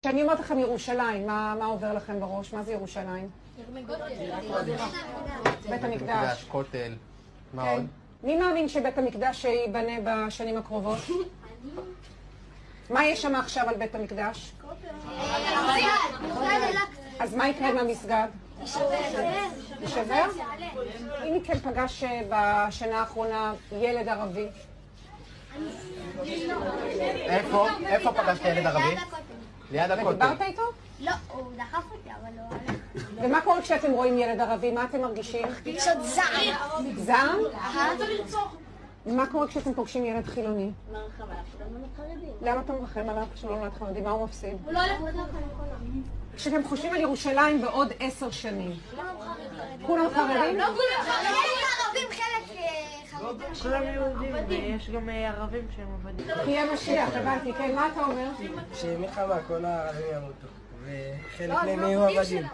כשאני אומרת לכם ירושלים, מה עובר לכם בראש? מה זה ירושלים? בית המקדש. כותל. מה עוד? מי מאמין שבית המקדש ייבנה בשנים הקרובות? מה יש שם עכשיו על בית המקדש? אז מה יקרה עם המסגד? יישבר? אם מכן פגש בשנה האחרונה ילד ערבי? איפה פגשת ילד ערבי? ליד הכותל. ודיברת איתו? לא, הוא דחף אותי, אבל לא הלך. ומה קורה כשאתם רואים ילד ערבי? מה אתם מרגישים? קצת זעם. זעם? מה קורה כשאתם פוגשים ילד חילוני? למה אתה מרחם עליו כשלא נולד חרדי? מה הוא מפסיד? הוא לא הולך בדרך הנכונה. כשאתם חושבים על ירושלים בעוד 10 שנים, כולם חרדים? לא כולם חרדים, ערבים חלק חרדים. כולם יהודים ויש גם ערבים שהם עבדים. תהיה משיח, הבנתי, כן, מה אתה אומר? שמלחמה כל הערבים ימותו, וחלק מהם יהיו עבדים.